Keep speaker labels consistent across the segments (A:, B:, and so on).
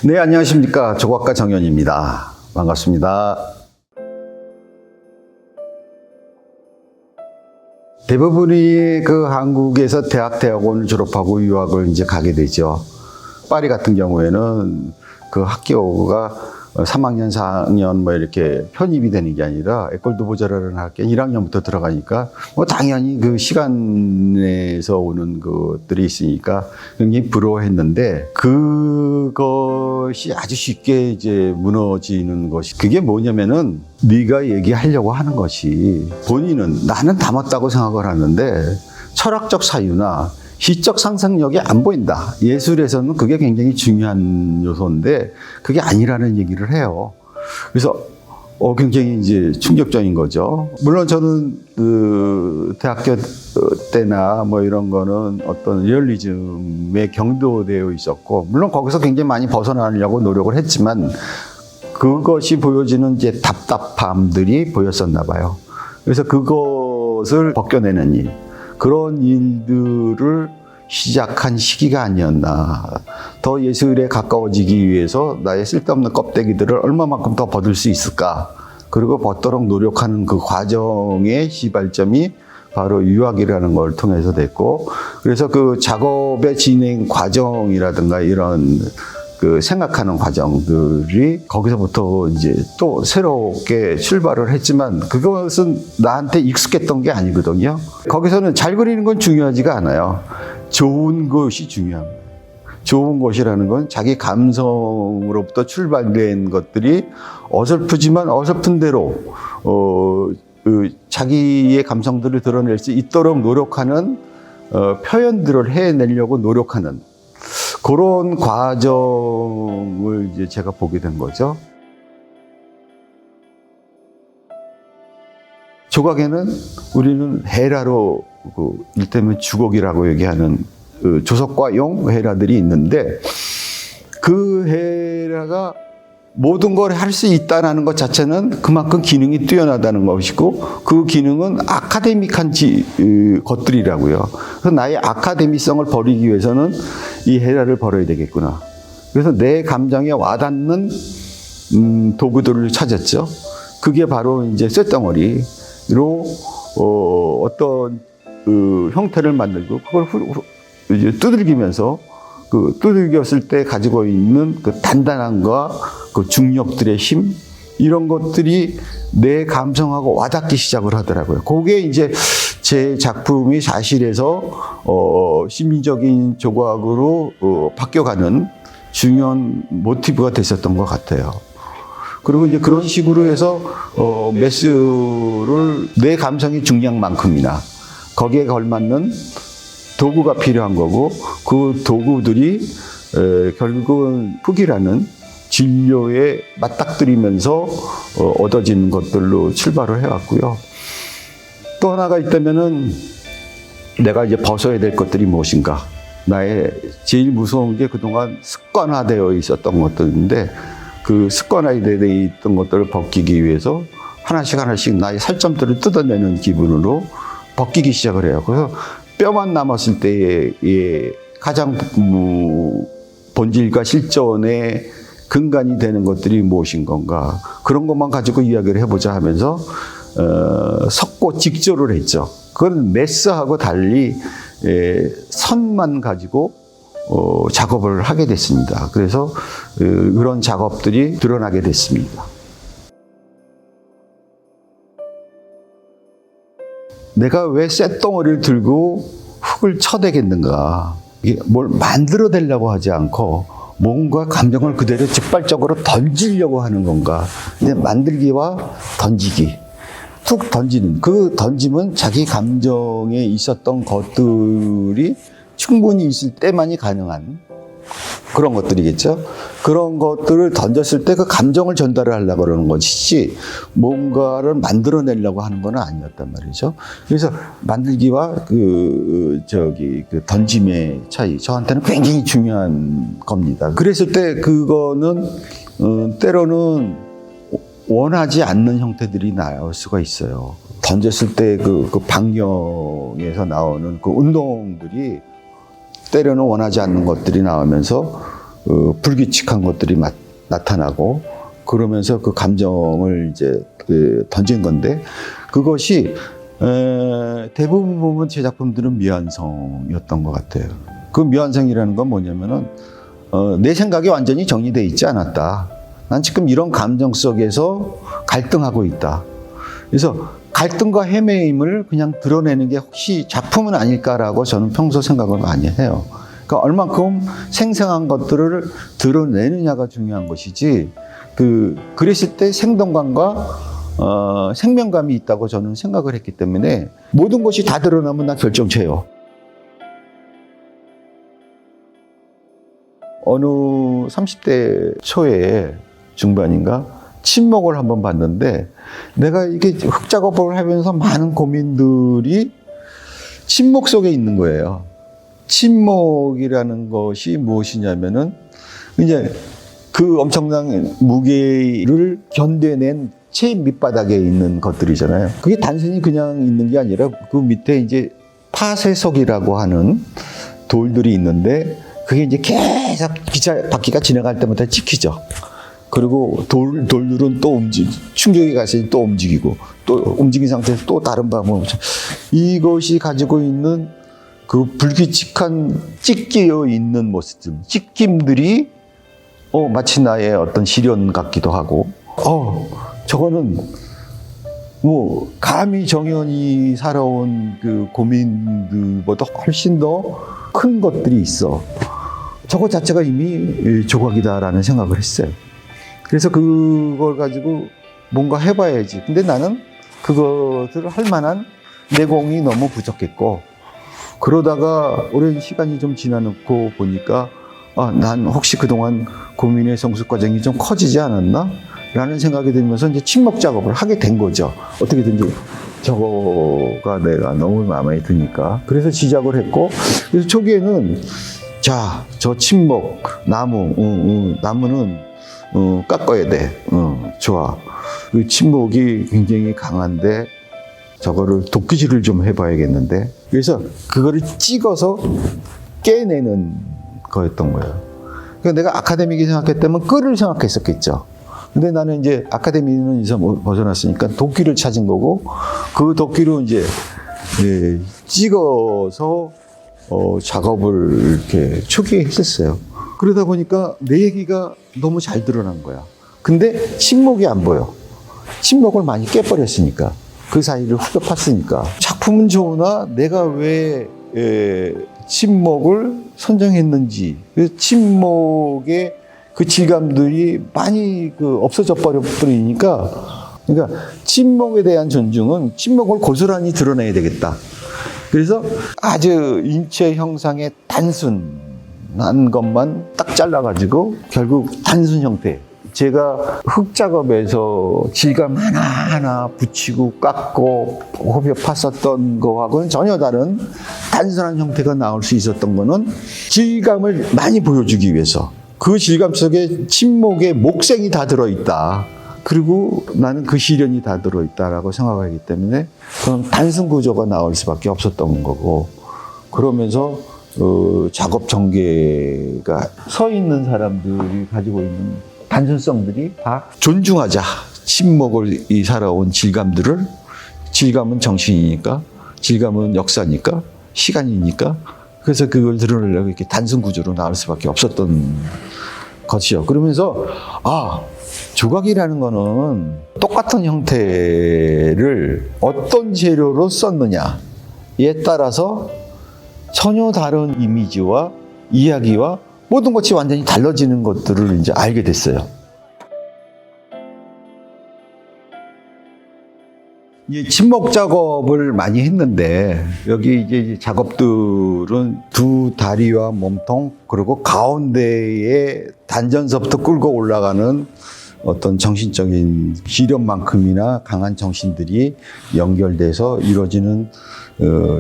A: 네, 안녕하십니까. 조각가 정현입니다. 반갑습니다. 대부분이 한국에서 대학원을 졸업하고 유학을 이제 가게 되죠. 파리 같은 경우에는 그 학교가 3학년, 4학년 뭐 이렇게 편입이 되는 게 아니라 에콜 드 보자르라는 학교에 1학년부터 들어가니까 뭐 당연히 그 시간에서 오는 것들이 있으니까 굉장히 부러워했는데 그것이 아주 쉽게 이제 무너지는 것이 그게 뭐냐면은 네가 얘기하려고 하는 것이 본인은 나는 담았다고 생각을 하는데 철학적 사유나 시적 상상력이 안 보인다. 예술에서는 그게 굉장히 중요한 요소인데 그게 아니라는 얘기를 해요. 그래서 굉장히 이제 충격적인 거죠. 물론 저는 대학교 때나 뭐 이런 거는 어떤 리얼리즘에 경도되어 있었고 물론 거기서 굉장히 많이 벗어나려고 노력을 했지만 그것이 보여지는 이제 답답함들이 보였었나 봐요. 그래서 그것을 벗겨내는 일. 그런 일들을 시작한 시기가 아니었나. 더 예술에 가까워지기 위해서 나의 쓸데없는 껍데기들을 얼마만큼 더 벗을 수 있을까. 그리고 벗도록 노력하는 그 과정의 시발점이 바로 유학이라는 걸 통해서 됐고, 그래서 그 작업의 진행 과정이라든가 이런 그 생각하는 과정들이 거기서부터 이제 또 새롭게 출발을 했지만 그것은 나한테 익숙했던 게 아니거든요. 거기서는 잘 그리는 건 중요하지가 않아요. 좋은 것이 중요합니다. 좋은 것이라는 건 자기 감성으로부터 출발된 것들이 어설프지만 어설픈 대로 자기의 감성들을 드러낼 수 있도록 노력하는 표현들을 해내려고 노력하는 그런 과정을 이제 제가 보게 된 거죠. 조각에는 우리는 헤라로 일테면 주곡이라고 얘기하는 조석과 용 헤라들이 있는데 그 헤라가 모든 걸 할 수 있다는 것 자체는 그만큼 기능이 뛰어나다는 것이고 그 기능은 아카데믹한 것들이라고요. 그래서 나의 아카데미성을 버리기 위해서는 이 헤라를 버려야 되겠구나. 그래서 내 감정에 와닿는 도구들을 찾았죠. 그게 바로 이제 쇳덩어리로 어떤 형태를 만들고 그걸 이제 두들기면서 그 두들겼을 때 가지고 있는 그 단단함과 그 중력들의 힘 이런 것들이 내 감성하고 와닿기 시작을 하더라고요. 그게 이제 제 작품이 사실에서 시민적인 조각으로 바뀌어가는 중요한 모티브가 됐었던 것 같아요. 그리고 이제 그런 식으로 해서 메스를 내 감성의 중량만큼이나 거기에 걸맞는 도구가 필요한 거고 그 도구들이 결국은 흙이라는 진료에 맞닥뜨리면서 얻어지는 것들로 출발을 해왔고요. 또 하나가 있다면은 내가 이제 벗어야 될 것들이 무엇인가. 나의 제일 무서운 게 그동안 습관화되어 있었던 것들인데 그 습관화되어 있던 것들을 벗기기 위해서 하나씩 하나씩 나의 살점들을 뜯어내는 기분으로 벗기기 시작을 해요. 그래서 뼈만 남았을 때의 가장 본질과 실존의 근간이 되는 것들이 무엇인 건가. 그런 것만 가지고 이야기를 해보자 하면서 섞고 직조를 했죠. 그건 메스하고 달리 선만 가지고 작업을 하게 됐습니다. 그래서 그런 작업들이 드러나게 됐습니다. 내가 왜 쇳덩어리를 들고 흙을 쳐대겠는가. 이게 뭘 만들어내려고 하지 않고 뭔가 감정을 그대로 직발적으로 던지려고 하는 건가. 근데 만들기와 던지기. 툭 던지는. 그 던짐은 자기 감정에 있었던 것들이 충분히 있을 때만이 가능한 그런 것들이겠죠. 그런 것들을 던졌을 때 그 감정을 전달을 하려고 그러는 것이지 뭔가를 만들어내려고 하는 건 아니었단 말이죠. 그래서 만들기와 그 던짐의 차이, 저한테는 굉장히 중요한 겁니다. 그랬을 때 그거는 때로는 원하지 않는 형태들이 나올 수가 있어요. 던졌을 때 그 방향에서 나오는 그 운동들이 때로는 원하지 않는 것들이 나오면서 불규칙한 것들이 나타나고 그러면서 그 감정을 이제 던진 건데 그것이 대부분 보면 제 작품들은 미완성이었던 것 같아요. 그 미완성이라는 건 뭐냐면은 내 생각이 완전히 정리되어 있지 않았다. 난 지금 이런 감정 속에서 갈등하고 있다. 그래서 갈등과 헤매임을 그냥 드러내는 게 혹시 작품은 아닐까라고 저는 평소 생각을 많이 해요. 그러니까 얼만큼 생생한 것들을 드러내느냐가 중요한 것이지 그랬을 때 생동감과 생명감이 있다고 저는 생각을 했기 때문에 모든 것이 다 드러나면 나 결정체요. 어느 30대 초에 중반인가 침묵을 한번 봤는데 내가 이게 흙 작업을 하면서 많은 고민들이 침묵 속에 있는 거예요. 침묵이라는 것이 무엇이냐면은 이제 그 엄청난 무게를 견뎌낸 제 밑바닥에 있는 것들이잖아요. 그게 단순히 그냥 있는 게 아니라 그 밑에 이제 파쇄석이라고 하는 돌들이 있는데 그게 이제 계속 바퀴가 지나갈 때마다 찍히죠. 그리고 돌들은 또 충격이 가서 또 움직이고 또 움직인 상태에서 또 다른 방법을 이것이 가지고 있는 그 불규칙한 찢겨 있는 모습들, 찢김들이 마치 나의 어떤 시련 같기도 하고 저거는 뭐 감히 정연히 살아온 그 고민들보다 훨씬 더 큰 것들이 있어. 저거 자체가 이미 조각이다라는 생각을 했어요. 그래서 그걸 가지고 뭔가 해봐야지. 근데 나는 그것을 할 만한 내공이 너무 부족했고 그러다가 오랜 시간이 좀 지나놓고 보니까 난 혹시 그동안 고민의 성숙 과정이 좀 커지지 않았나? 라는 생각이 들면서 이제 침묵 작업을 하게 된 거죠. 어떻게든지 저거가 내가 너무 마음에 드니까. 그래서 시작을 했고, 그래서 초기에는 저 침묵, 나무는 깎아야 돼. 좋아. 그 침묵이 굉장히 강한데 저거를 도끼질을 좀 해봐야겠는데. 그래서 그거를 찍어서 깨내는 거였던 거예요. 그러니까 내가 아카데믹이 생각했다면 끌을 생각했었겠죠. 근데 나는 이제 아카데미는 이제 벗어났으니까 도끼를 찾은 거고 그 도끼로 이제 찍어서 작업을 이렇게 초기에 했었어요. 그러다 보니까 내 얘기가 너무 잘 드러난 거야. 근데 침묵이 안 보여. 침묵을 많이 깨버렸으니까. 그 사이를 후벼 팠으니까. 작품은 좋으나 내가 왜 침묵을 선정했는지. 그 침묵의 그 질감들이 많이 없어져 버리니까. 그러니까 침묵에 대한 존중은 침묵을 고스란히 드러내야 되겠다. 그래서 아주 인체 형상의 단순한 것만 딱 잘라가지고 결국 단순 형태. 제가 흙 작업에서 질감 하나하나 붙이고 깎고 호벼 팠었던 거하고는 전혀 다른 단순한 형태가 나올 수 있었던 거는 질감을 많이 보여주기 위해서 그 질감 속에 침묵의 목생이 다 들어있다. 그리고 나는 그 시련이 다 들어있다라고 생각하기 때문에 그런 단순 구조가 나올 수밖에 없었던 거고 그러면서 작업 전개가 서 있는 사람들이 가지고 있는 단순성들이 다 존중하자. 침묵을 살아온 질감들을 질감은 정신이니까 질감은 역사니까 시간이니까 그래서 그걸 드러내려고 이렇게 단순 구조로 나올 수밖에 없었던 것이요. 그러면서 조각이라는 거는 똑같은 형태를 어떤 재료로 썼느냐에 따라서 전혀 다른 이미지와 이야기와 모든 것이 완전히 달라지는 것들을 이제 알게 됐어요. 이 침묵 작업을 많이 했는데 여기 이제 작업들은 두 다리와 몸통 그리고 가운데에 단전서부터 끌고 올라가는 어떤 정신적인 시련만큼이나 강한 정신들이 연결돼서 이루어지는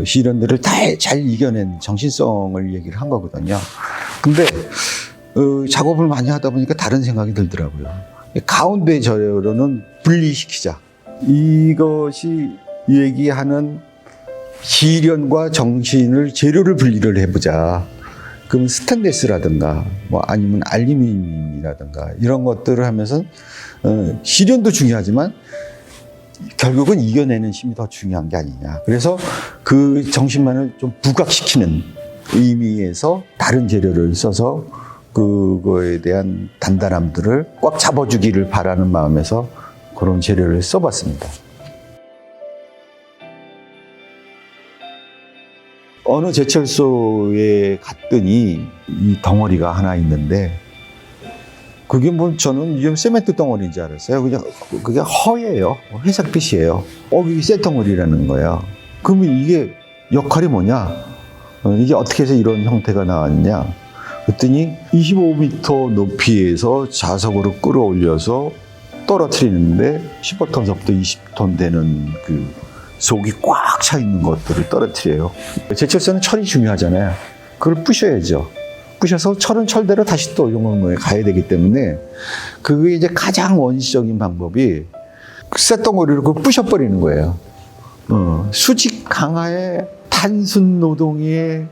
A: 시련들을 다 잘 이겨낸 정신성을 얘기를 한 거거든요. 근데 작업을 많이 하다 보니까 다른 생각이 들더라고요. 가운데 저로는 분리시키자. 이것이 얘기하는 시련과 정신을 재료를 분리를 해보자. 그러면 스테인리스라든가 뭐 아니면 알루미늄이라든가 이런 것들을 하면서 시련도 중요하지만 결국은 이겨내는 힘이 더 중요한 게 아니냐. 그래서 그 정신만을 좀 부각시키는 의미에서 다른 재료를 써서 그거에 대한 단단함들을 꽉 잡아주기를 바라는 마음에서 그런 재료를 써봤습니다. 어느 제철소에 갔더니 이 덩어리가 하나 있는데 그게 뭐 저는 이게 세멘트 덩어리인 줄 알았어요. 그냥 그게 허예요. 회색빛이에요. 이게 쇠덩어리라는 거야. 그러면 이게 역할이 뭐냐? 이게 어떻게 해서 이런 형태가 나왔냐? 그랬더니 25m 높이에서 자석으로 끌어올려서 떨어뜨리는데 15톤서부터 20톤 되는 그 속이 꽉 차 있는 것들을 떨어뜨려요. 제철소는 철이 중요하잖아요. 그걸 부셔야죠. 부셔서 철은 철대로 다시 또 용광로에 가야 되기 때문에 그게 이제 가장 원시적인 방법이 쇳덩어리로 그걸 부셔버리는 거예요. 수직 강화에 단순 노동에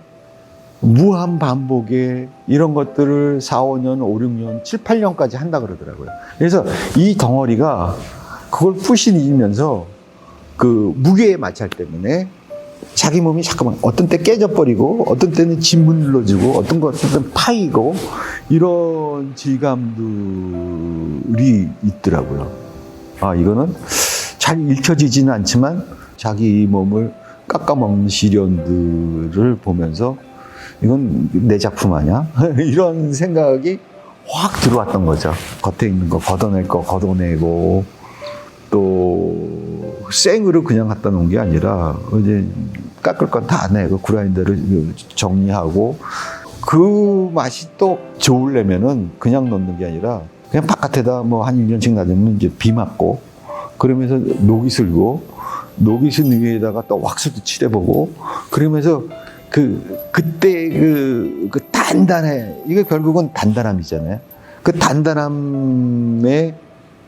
A: 무한 반복에 이런 것들을 4, 5년, 5, 6년, 7, 8년까지 한다 그러더라고요. 그래서 이 덩어리가 그걸 부시면서 그 무게의 마찰 때문에 자기 몸이 잠깐만 어떤 때 깨져버리고 어떤 때는 짓물러지고 어떤 것들은 파이고 이런 질감들이 있더라고요. 이거는 잘 읽혀지지는 않지만 자기 몸을 깎아먹는 시련들을 보면서 이건 내 작품 아니야? 이런 생각이 확 들어왔던 거죠. 겉에 있는 거 걷어낼 거 걷어내고 또 생으로 그냥 갖다 놓은 게 아니라 이제 깎을 건 다 내고 그라인더를 정리하고 그 맛이 또 좋으려면은 그냥 넣는 게 아니라 그냥 바깥에다 뭐 한 1년씩 놔두면 이제 비 맞고 그러면서 녹이 슬고 녹이 쓴 위에다가 또 왁스도 칠해보고 그러면서 그때 그 단단해. 이게 결국은 단단함이잖아요. 그 단단함의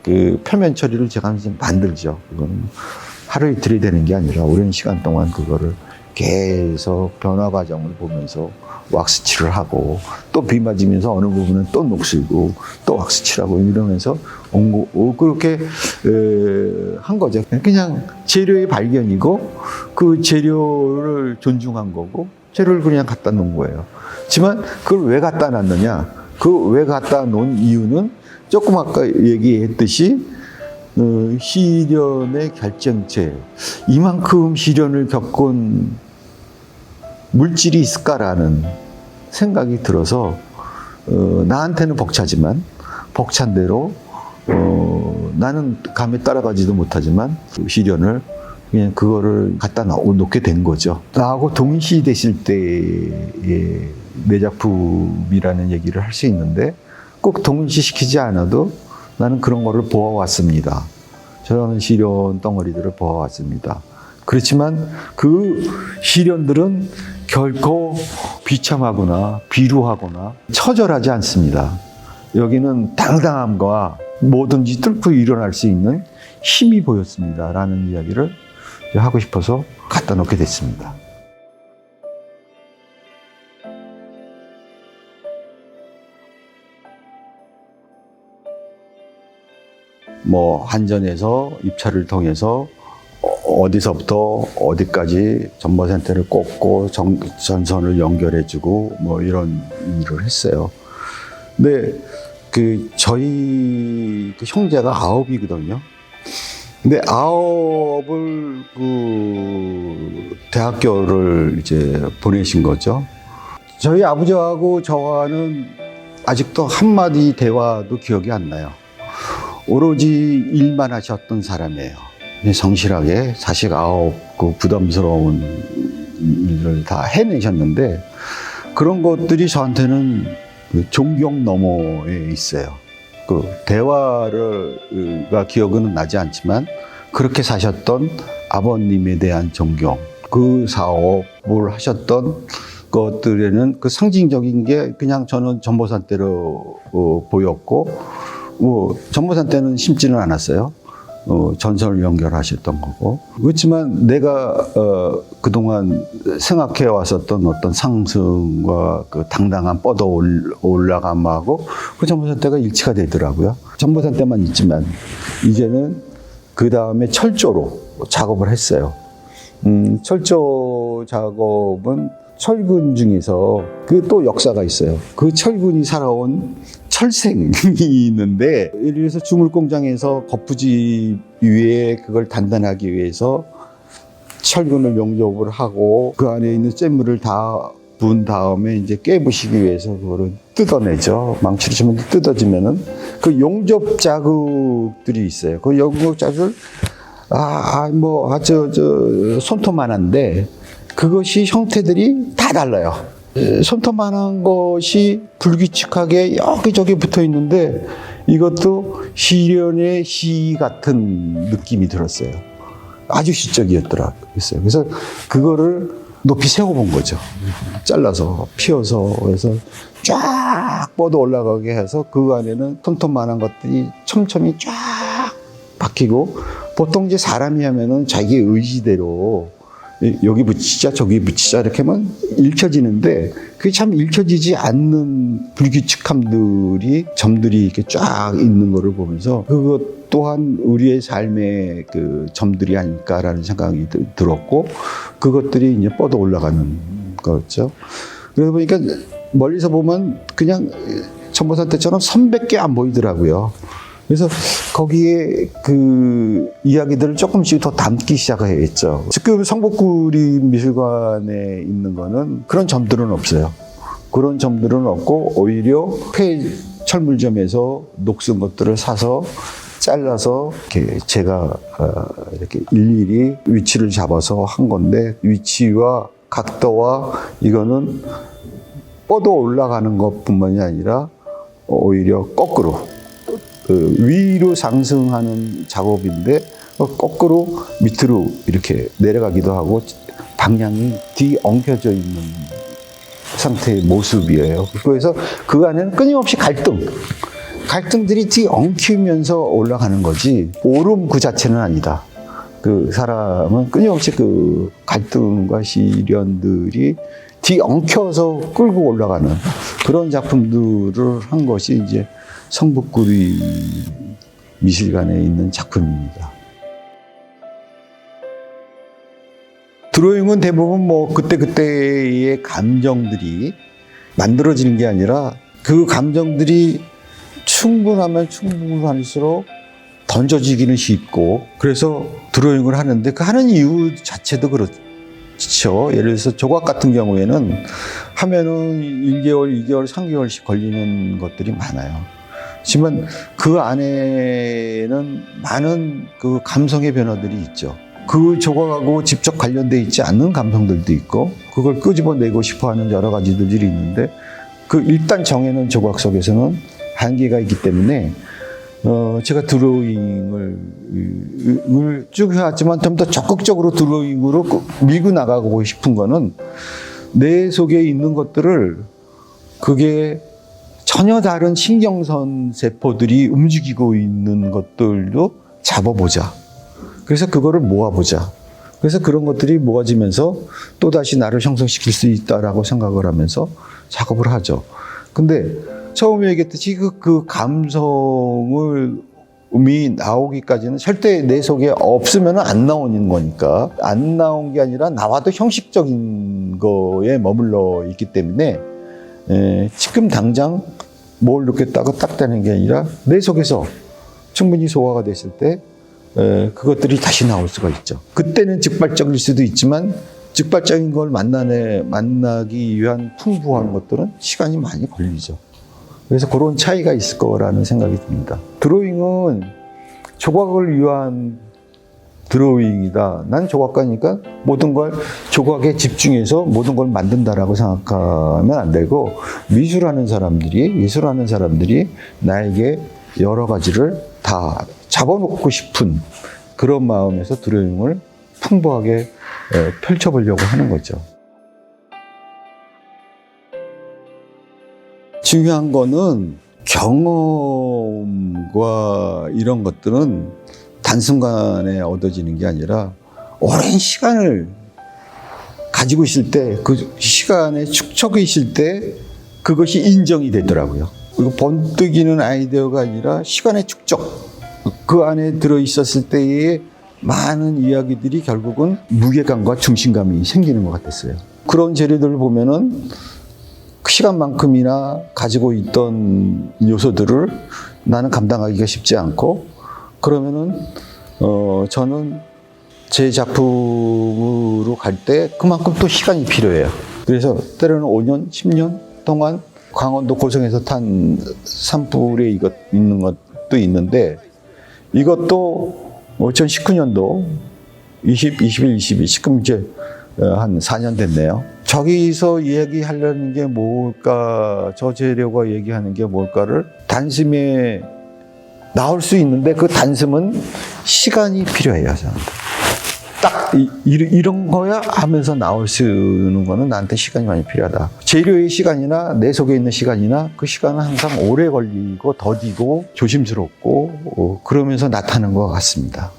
A: 그 표면 처리를 제가 항상 만들죠. 그거는 하루 이틀이 되는 게 아니라 오랜 시간 동안 그거를 계속 변화 과정을 보면서 왁스 칠을 하고 또 비 맞으면서 어느 부분은 또 녹슬고 또 왁스 칠하고 이러면서 그렇게 한 거죠. 그냥 재료의 발견이고 그 재료를 존중한 거고 재료를 그냥 갖다 놓은 거예요. 하지만 그걸 왜 갖다 놨느냐? 그 왜 갖다 놓은 이유는 조금 아까 얘기했듯이 시련의 결정체, 이만큼 시련을 겪은 물질이 있을까라는 생각이 들어서 나한테는 벅차지만 벅찬 대로 나는 감에 따라가지도 못하지만 그 시련을 그냥 그거를 갖다 놓게 된 거죠. 나하고 동시됐을 때의 내 작품이라는 얘기를 할 수 있는데 꼭 동시시키지 않아도 나는 그런 거를 보아왔습니다. 저는 시련 덩어리들을 보아왔습니다. 그렇지만 그 시련들은 결코 비참하거나 비루하거나 처절하지 않습니다. 여기는 당당함과 뭐든지 뚫고 일어날 수 있는 힘이 보였습니다. 라는 이야기를 하고 싶어서 갖다 놓게 됐습니다. 뭐 한전에서 입찰을 통해서 어디서부터 어디까지 전보센터를 꽂고 전선을 연결해주고 뭐 이런 일을 했어요. 근데 저희 형제가 9이거든요. 근데 9을 대학교를 이제 보내신 거죠. 저희 아버지하고 저와는 아직도 한마디 대화도 기억이 안 나요. 오로지 일만 하셨던 사람이에요. 성실하게 자식 9 부담스러운 일을 다 해내셨는데 그런 것들이 저한테는 존경 너머에 있어요. 대화가 기억은 나지 않지만 그렇게 사셨던 아버님에 대한 존경, 그 사업을 하셨던 것들에는 그 상징적인 게 그냥 저는 전보산 때로 보였고 전보산 때는 심지는 않았어요. 전선을 연결하셨던 거고. 그렇지만 내가 그동안 생각해 왔었던 어떤 상승과 그 당당한 뻗어 올라감하고 그 정보산 때가 일치가 되더라고요. 정보산 때만 있지만 이제는 그 다음에 철조로 작업을 했어요. 철조 작업은 철근 중에서 그 또 역사가 있어요. 그 철근이 살아온 철생이 있는데, 예를 들어서 주물공장에서 거푸집 위에 그걸 단단하기 위해서 철근을 용접을 하고 그 안에 있는 쇳물을 다 부은 다음에 이제 깨부시기 위해서 그거를 뜯어내죠. 망치로 치면 뜯어지면은 그 용접 자국들이 있어요. 그 용접 자국을 손톱만한데 그것이 형태들이 다 달라요. 손톱만한 것이 불규칙하게 여기저기 붙어 있는데 이것도 시련의 시 같은 느낌이 들었어요. 아주 시적이었더라고요. 그래서 그거를 높이 세워본 거죠. 잘라서 피워서 해서 쫙 뻗어 올라가게 해서 그 안에는 손톱만한 것들이 촘촘히 쫙 박히고, 보통 이제 사람이 하면은 자기 의지대로 여기 붙이자 저기 붙이자 이렇게 하면 읽혀지는데 그게 참 읽혀지지 않는 불규칙함들이, 점들이 이렇게 쫙 있는 거를 보면서 그것 또한 우리의 삶의 그 점들이 아닐까라는 생각이 들었고, 그것들이 이제 뻗어 올라가는 거였죠. 그러다 보니까 멀리서 보면 그냥 천보산 때처럼 선밖에 안 보이더라고요. 그래서 거기에 그 이야기들을 조금씩 더 담기 시작했죠. 지금 성북구립미술관에 있는 거는 그런 점들은 없어요. 그런 점들은 없고 오히려 폐철물점에서 녹슨 것들을 사서 잘라서 이렇게 제가 이렇게 일일이 위치를 잡아서 한 건데, 위치와 각도와 이거는 뻗어 올라가는 것뿐만이 아니라 오히려 거꾸로 위로 상승하는 작업인데 거꾸로 밑으로 이렇게 내려가기도 하고 방향이 뒤엉켜져 있는 상태의 모습이에요. 그래서 그 안에는 끊임없이 갈등들이 뒤엉키면서 올라가는 거지 오름 그 자체는 아니다. 그 사람은 끊임없이 그 갈등과 시련들이 뒤엉켜서 끌고 올라가는 그런 작품들을 한 것이 이제 성북구리 미술관에 있는 작품입니다. 드로잉은 대부분 뭐 그때그때의 감정들이 만들어지는 게 아니라 그 감정들이 충분하면 충분할수록 던져지기는 쉽고, 그래서 드로잉을 하는데 그 하는 이유 자체도 그렇죠. 예를 들어서 조각 같은 경우에는 하면은 1개월, 2개월, 3개월씩 걸리는 것들이 많아요. 하지만 그 안에는 많은 그 감성의 변화들이 있죠. 그 조각하고 직접 관련되어 있지 않는 감성들도 있고, 그걸 끄집어내고 싶어하는 여러 가지들이 있는데, 그 일단 정해놓은 조각 속에서는 한계가 있기 때문에 제가 드로잉을 쭉 해왔지만 좀 더 적극적으로 드로잉으로 밀고 나가고 싶은 거는 내 속에 있는 것들을 그게 전혀 다른 신경선 세포들이 움직이고 있는 것들도 잡아보자. 그래서 그거를 모아보자. 그래서 그런 것들이 모아지면서 또다시 나를 형성시킬 수 있다라고 생각을 하면서 작업을 하죠. 근데 처음에 얘기했듯이 그 감성이 나오기까지는 절대 내 속에 없으면 안 나오는 거니까, 안 나온 게 아니라 나와도 형식적인 거에 머물러 있기 때문에 지금 당장 뭘 넣겠다고 딱 되는 게 아니라 내 속에서 충분히 소화가 됐을 때 그것들이 다시 나올 수가 있죠. 그때는 즉발적일 수도 있지만 즉발적인 걸 만나기 위한 풍부한 것들은 시간이 많이 걸리죠. 그래서 그런 차이가 있을 거라는 생각이 듭니다. 드로잉은 조각을 위한 드로잉이다. 난 조각가니까 모든 걸 조각에 집중해서 모든 걸 만든다라고 생각하면 안 되고, 예술하는 사람들이 나에게 여러 가지를 다 잡아놓고 싶은 그런 마음에서 드로잉을 풍부하게 펼쳐보려고 하는 거죠. 중요한 거는 경험과 이런 것들은 단순간에 얻어지는 게 아니라 오랜 시간을 가지고 있을 때, 그 시간의 축적이 있을 때 그것이 인정이 되더라고요. 그리고 번뜩이는 아이디어가 아니라 시간의 축적, 그 안에 들어있었을 때의 많은 이야기들이 결국은 무게감과 중심감이 생기는 것 같았어요. 그런 재료들을 보면은 그 시간만큼이나 가지고 있던 요소들을 나는 감당하기가 쉽지 않고, 그러면은 저는 제 작품으로 갈 때 그만큼 또 시간이 필요해요. 그래서 때로는 5년, 10년 동안 강원도 고성에서 탄 산불에 있는 것도 있는데, 이것도 2019년도 21, 22, 지금 이제 한 4년 됐네요. 저기서 얘기하려는 게 뭘까, 저 재료가 얘기하는 게 뭘까를 단숨에 나올 수 있는데, 그 단숨은 시간이 필요해요, 저한테. 딱 이런 거야 하면서 나올 수 있는 거는 나한테 시간이 많이 필요하다. 재료의 시간이나 내 속에 있는 시간이나 그 시간은 항상 오래 걸리고 더디고 조심스럽고 그러면서 나타나는 것 같습니다.